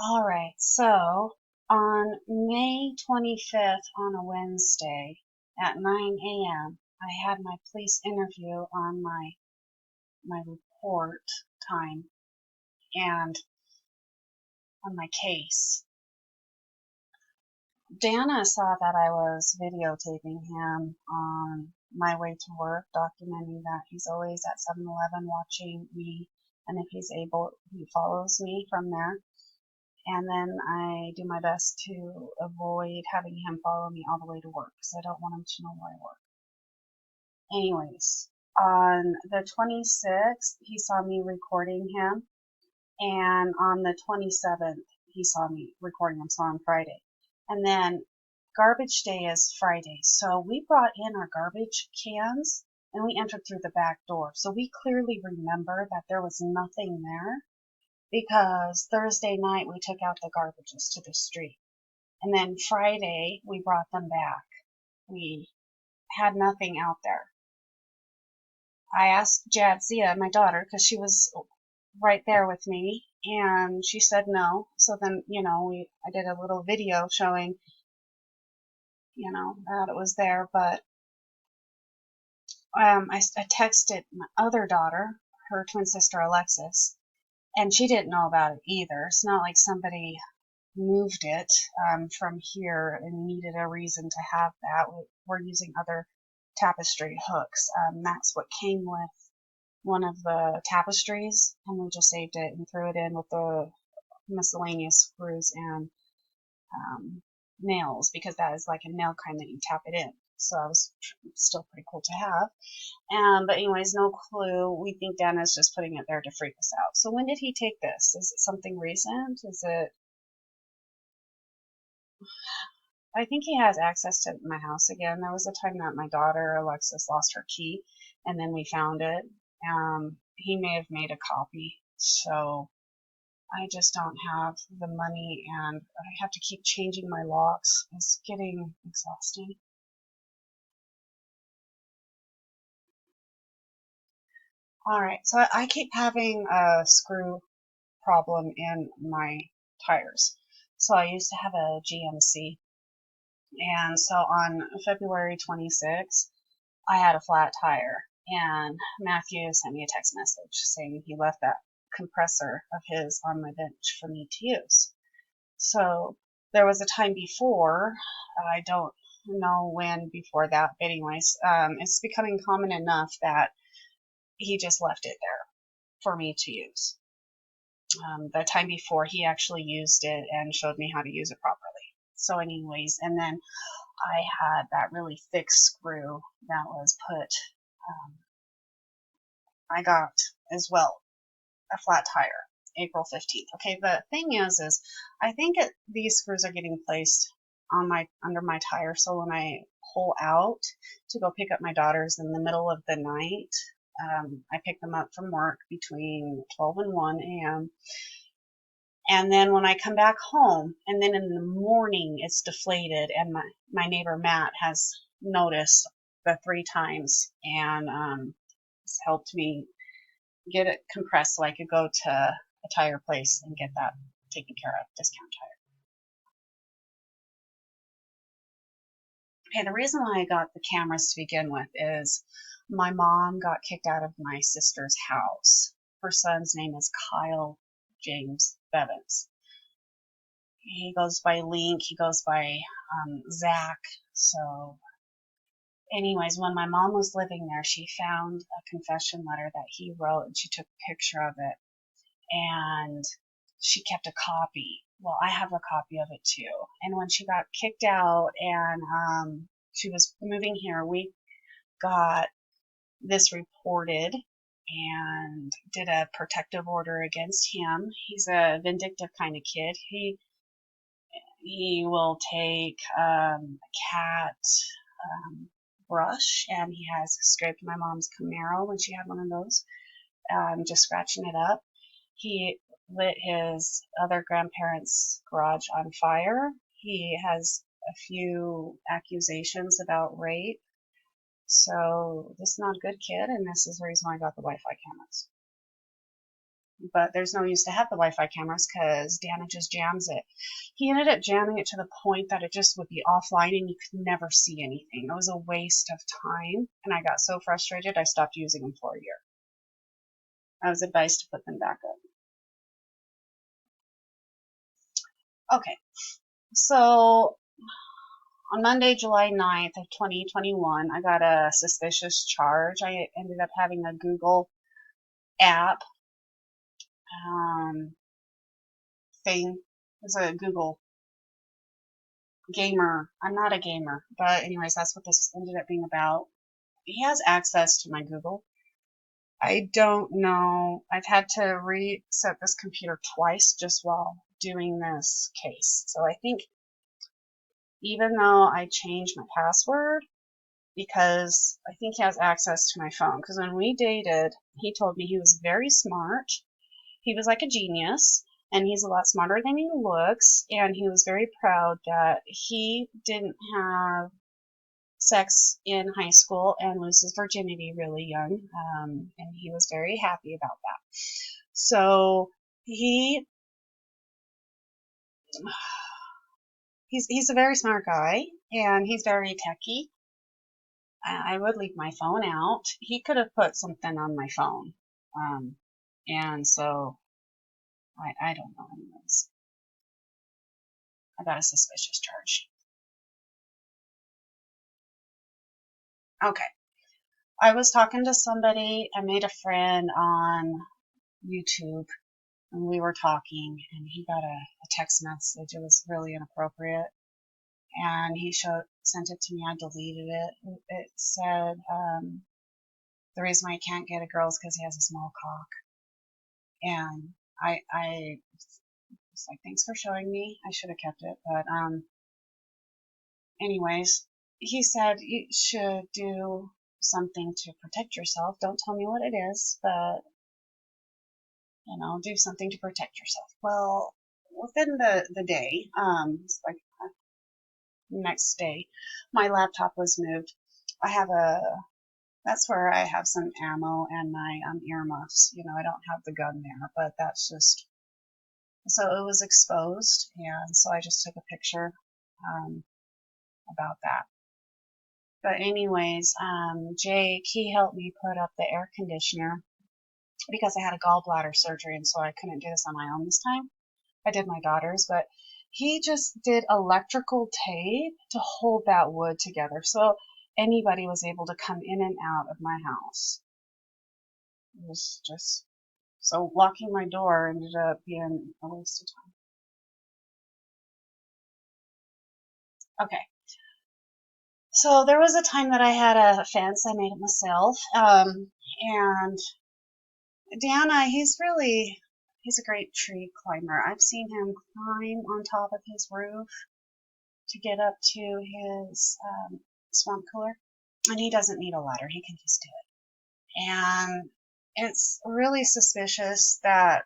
All right, so on May 25th, on a Wednesday at 9 a.m., I had my police interview on my report time and on my case. Dana saw that I was videotaping him on my way to work, documenting that he's always at 7-Eleven watching me, and if he's able, he follows me from there. And then I do my best to avoid having him follow me all the way to work because I don't want him to know where I work. Anyways, on the 26th, he saw me recording him, and on the 27th, he saw me recording him, so on Friday. And then garbage day is Friday, so we brought in our garbage cans and we entered through the back door. So we clearly remember that there was nothing there because Thursday night we took out the garbages to the street. And then Friday we brought them back. We had nothing out there. I asked Jadzia, my daughter, because she was right there with me, and she said no. So then, I did a little video showing, that it was there. But I texted my other daughter, her twin sister Alexiis, and she didn't know about it either. It's not like somebody moved it from here and needed a reason to have that. We're using other tapestry hooks. That's what came with one of the tapestries, and we just saved it and threw it in with the miscellaneous screws and nails, because that is like a nail kind that you tap it in. So that was still pretty cool to have. But anyways, no clue. We think Dana's just putting it there to freak us out. So when did he take this? Is it something recent? I think he has access to my house again. There was a time that my daughter Alexiis lost her key, and then we found it. He may have made a copy, so I just don't have the money, and I have to keep changing my locks. It's getting exhausting. All right, so I keep having a screw problem in my tires. So I used to have a GMC, and so on February 26th, I had a flat tire, and Matthew sent me a text message saying he left that compressor of his on my bench for me to use. So there was a time before, I don't know when before that, but anyways, it's becoming common enough that he just left it there for me to use. The time before, he actually used it and showed me how to use it properly. So anyways, and then I had that really thick screw that was put, I got as well a flat tire April 15th. Okay, the thing is I think these screws are getting placed on under my tire, so when I pull out to go pick up my daughters in the middle of the night, I pick them up from work between 12 and 1 a.m. And then when I come back home, and then in the morning it's deflated, and my neighbor Matt has noticed the 3 times, and has helped me get it compressed so I could go to a tire place and get that taken care of, discount tire. Okay, the reason why I got the cameras to begin with is my mom got kicked out of my sister's house. Her son's name is Kyle James Bevins. He goes by Link, he goes by Zach. So anyways, when my mom was living there, she found a confession letter that he wrote, and she took a picture of it, and she kept a copy. Well, I have a copy of it too. And when she got kicked out and she was moving here, we got this reported and did a protective order against him. He's a vindictive kind of kid. He will take a cat brush, and he has scraped my mom's Camaro when she had one of those, just scratching it up. He lit his other grandparents' garage on fire. He has a few accusations about rape. So this is not a good kid, and this is the reason why I got the Wi-Fi cameras. but there's no use to have the Wi-Fi cameras because Dana just jams it. He ended up jamming it to the point that it just would be offline and you could never see anything. It was a waste of time, and I got so frustrated I stopped using them for a year. I was advised to put them back up. Okay, so on Monday, July 9th of 2021, I got a suspicious charge. I ended up having a Google app thing. It was a Google gamer. I'm not a gamer, but anyways, that's what this ended up being about. He has access to my Google. I don't know. I've had to reset this computer twice just while doing this case. So I think even though I changed my password, because I think he has access to my phone. Because when we dated, he told me he was very smart. He was like a genius, and he's a lot smarter than he looks, and he was very proud that he didn't have sex in high school and lose his virginity really young, and he was very happy about that. So he's a very smart guy, and he's very techy. I would leave my phone out. He could have put something on my phone, and so I don't know. Anyways, I got a suspicious charge. Okay. I was talking to somebody. I made a friend on YouTube, and we were talking, and he got a text message. It was really inappropriate, and he sent it to me. I deleted it. It said the reason why he can't get a girl is because he has a small cock, and I was like, thanks for showing me. I should have kept it, but anyways, he said you should do something to protect yourself. Don't tell me what it is, but do something to protect yourself. Well, within the day, it's like next day, my laptop was moved. That's where I have some ammo and my earmuffs. I don't have the gun there, but that's just, so it was exposed, and so I just took a picture about that. But anyways, Jake, he helped me put up the air conditioner because I had a gallbladder surgery, and so I couldn't do this on my own this time. I did my daughter's, but he just did electrical tape to hold that wood together so anybody was able to come in and out of my house. It was just, so locking my door ended up being a waste of time. Okay. So there was a time that I had a fence. I made it myself. And Dana, he's a great tree climber. I've seen him climb on top of his roof to get up to his swamp cooler. And he doesn't need a ladder. He can just do it. And it's really suspicious that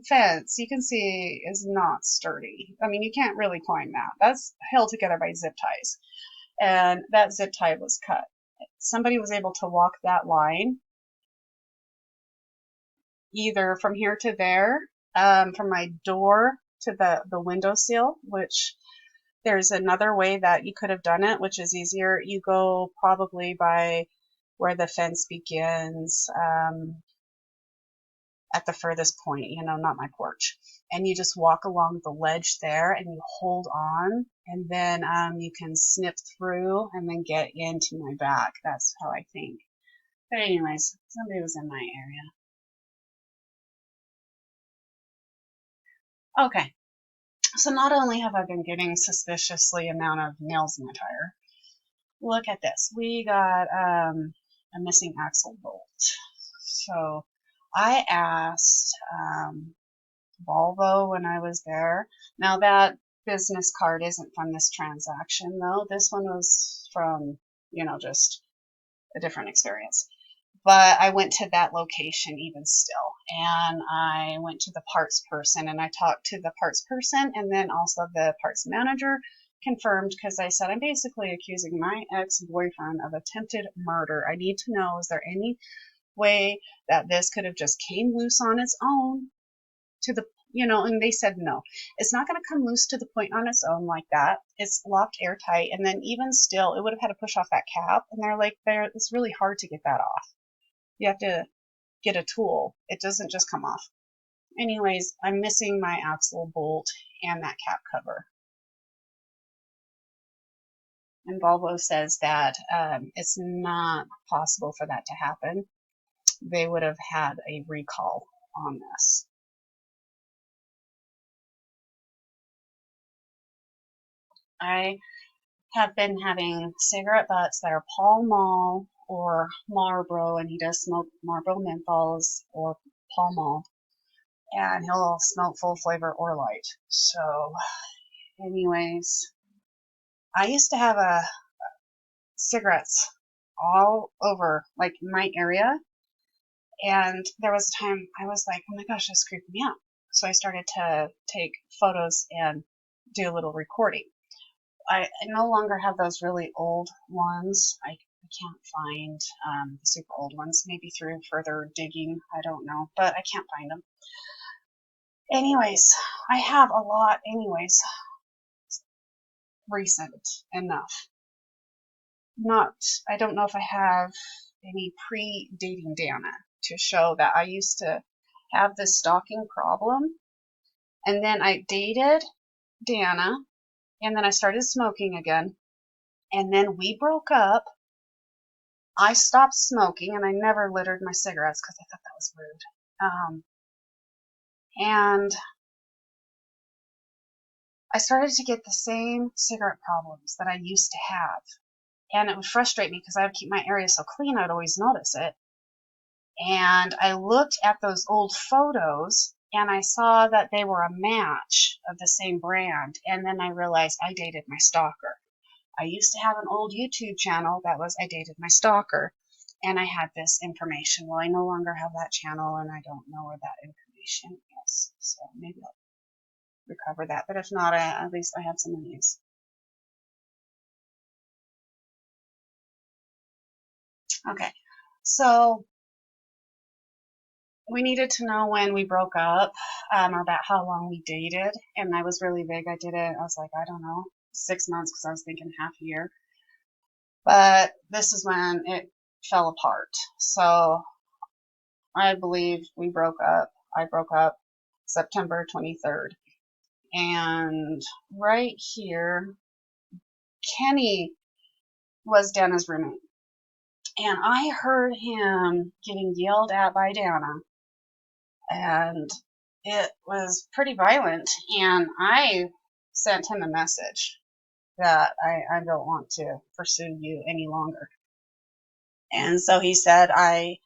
fence, you can see, is not sturdy. I mean, you can't really climb that. That's held together by zip ties. And that zip tie was cut. Somebody was able to walk that line either from here to there, from my door to the windowsill, which there's another way that you could have done it, which is easier. You go probably by where the fence begins, at the furthest point, not my porch. And you just walk along the ledge there and you hold on, and then you can snip through and then get into my back. That's how I think. But anyways, somebody was in my area. Okay. So not only have I been getting suspiciously amount of nails in my tire, look at this. We got a missing axle bolt. So I asked Volvo when I was there. Now that business card isn't from this transaction though. This one was from, just a different experience. But I went to that location even still, and I went to the parts person, and I talked to the parts person, and then also the parts manager confirmed, because I said, I'm basically accusing my ex-boyfriend of attempted murder. I need to know, is there any way that this could have just came loose on its own to the, and they said no, it's not going to come loose to the point on its own like that. It's locked airtight, and then even still, it would have had to push off that cap, and they're like, it's really hard to get that off. You have to get a tool. It doesn't just come off. Anyways, I'm missing my axle bolt and that cap cover. And Volvo says that it's not possible for that to happen. They would have had a recall on this. I have been having cigarette butts that are Pall Mall or Marlboro, and he does smoke Marlboro menthols or Pall Mall, and he'll smoke full flavor or light. So anyways, I used to have cigarettes all over like my area, and there was a time I was like, oh my gosh, that's creeping me out. So I started to take photos and do a little recording. I no longer have those really old ones. I can't find the super old ones, maybe through further digging, I don't know, but I can't find them. Anyways, I have a lot recent enough. I don't know if I have any pre-dating Dana to show that I used to have this stalking problem, and then I dated Dana, and then I started smoking again, and then we broke up. I stopped smoking, and I never littered my cigarettes because I thought that was rude. And I started to get the same cigarette problems that I used to have. And it would frustrate me because I would keep my area so clean, I'd always notice it. And I looked at those old photos, and I saw that they were a match of the same brand. And then I realized I dated my stalker. I used to have an old YouTube channel that was I dated my stalker, and I had this information. Well, I no longer have that channel, and I don't know where that information is. So maybe I'll recover that. But if not, at least I have some of these. Okay, so we needed to know when we broke up, or about how long we dated, and I was really vague. I was like, I don't know, 6 months, because I was thinking half a year. But this is when it fell apart. So I believe we broke up. I broke up September 23rd. And right here, Kenny was Dana's roommate. And I heard him getting yelled at by Dana. And it was pretty violent. And I sent him a message that I don't want to pursue you any longer. And so he said, I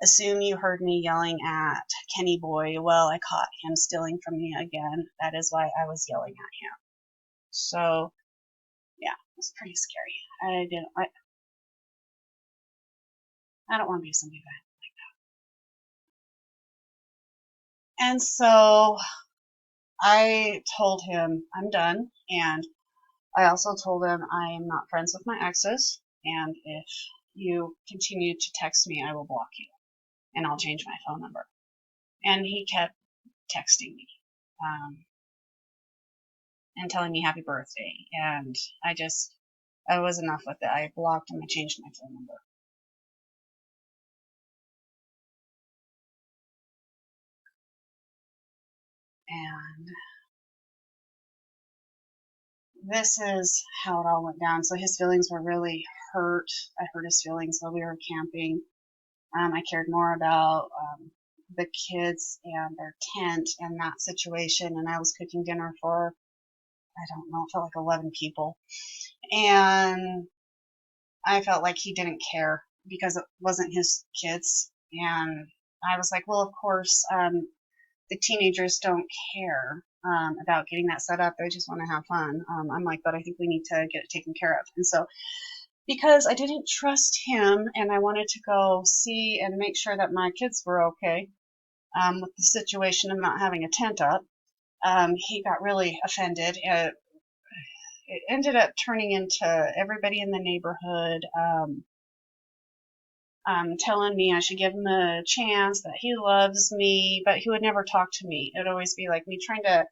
assume you heard me yelling at Kenny Boy. Well, I caught him stealing from me again. That is why I was yelling at him. So, yeah, it was pretty scary. I don't want to be somebody like that. And so I told him I'm done, and I also told him I am not friends with my exes, and if you continue to text me, I will block you, and I'll change my phone number. And he kept texting me and telling me happy birthday, and I was enough with it. I blocked him. I changed my phone number. And this is how it all went down. So his feelings were really hurt. I hurt his feelings while we were camping. I cared more about the kids and their tent and that situation. And I was cooking dinner for, I don't know, it felt like 11 people. And I felt like he didn't care because it wasn't his kids. And I was like, well, of course, the teenagers don't care about getting that set up. They just want to have fun. I'm like, but I think we need to get it taken care of. And so because I didn't trust him and I wanted to go see and make sure that my kids were okay with the situation of not having a tent up, he got really offended. It ended up turning into everybody in the neighborhood telling me I should give him a chance, that he loves me, but he would never talk to me. It would always be like me trying to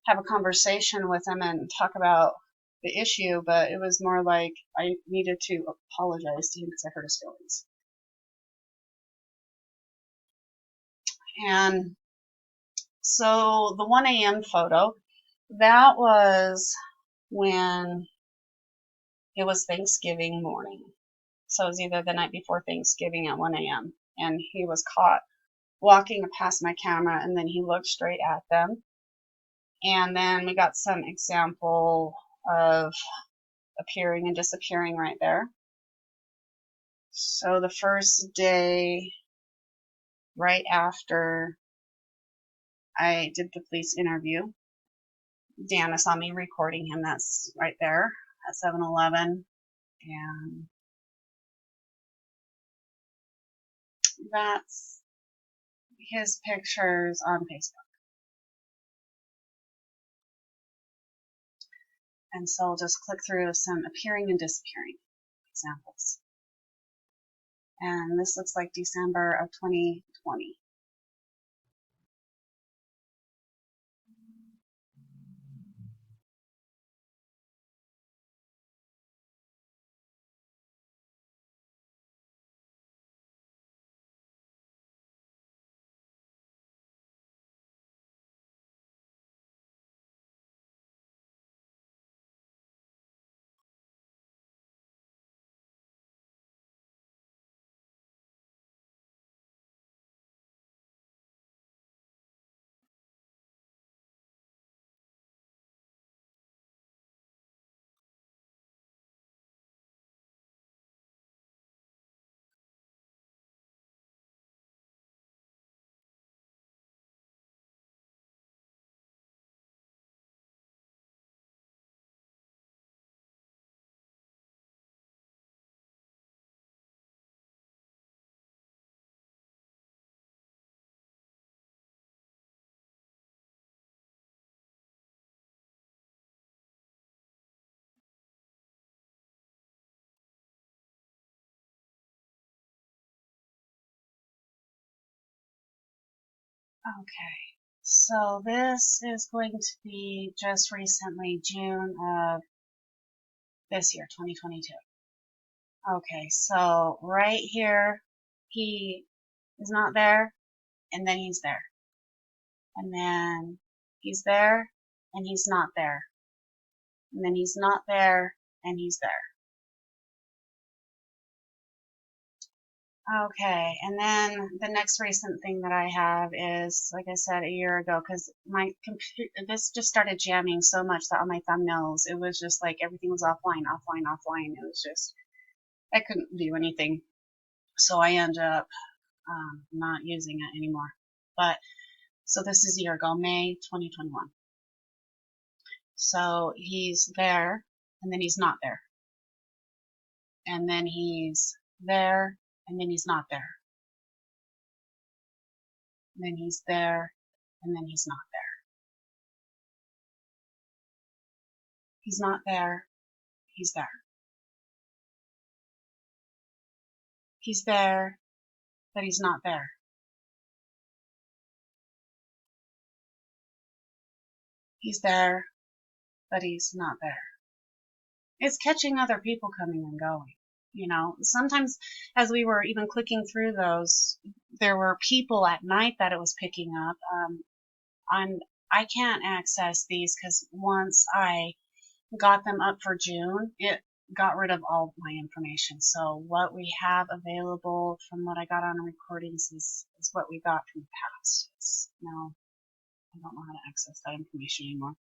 have a conversation with him and talk about the issue, but it was more like I needed to apologize to him because I hurt his feelings. And so the 1 a.m. photo, that was when it was Thanksgiving morning. So it was either the night before Thanksgiving at 1 a.m. And he was caught walking past my camera, and then he looked straight at them. And then we got some example of appearing and disappearing right there. So the first day, right after I did the police interview, Dana saw me recording him. That's right there at 7-Eleven. And that's his pictures on Facebook. And so I'll just click through some appearing and disappearing examples. And this looks like December of 2020. Okay, so this is going to be just recently, June of this year, 2022. Okay, so right here, he is not there, and then he's there. And then he's there, and he's not there. And then he's not there, and he's there. Okay, and then the next recent thing that I have is, like I said, a year ago, because my computer, this just started jamming so much that on my thumbnails, it was just like everything was offline, offline, offline. It was just, I couldn't do anything. So I ended up not using it anymore. But, so this is a year ago, May 2021. So he's there, and then he's not there. And then he's there, and then he's not there. And then he's there, and then he's not there. He's not there, he's there. He's there, but he's not there. He's there, but he's not there. It's catching other people coming and going. You know, sometimes as we were even clicking through those, there were people at night that it was picking up. I can't access these because once I got them up for June, it got rid of all my information. So what we have available from what I got on recordings is what we got from the past. Now, I don't know how to access that information anymore.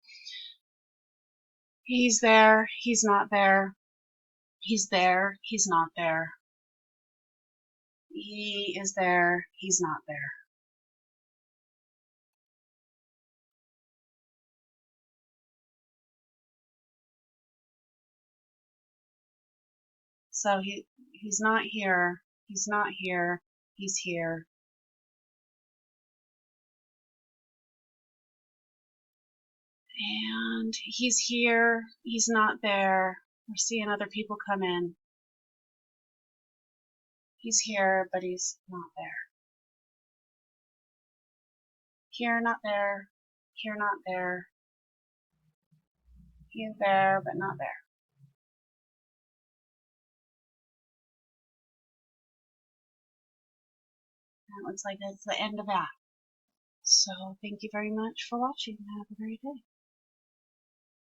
He's there, he's not there. He's there, he's not there. He is there, he's not there. So he's not here, he's not here, he's here. And he's here, he's not there. We're seeing other people come in. He's here, but he's not there. Here, not there. Here, not there. He's there, but not there. And it looks like that's the end of that. So thank you very much for watching. Have a great day.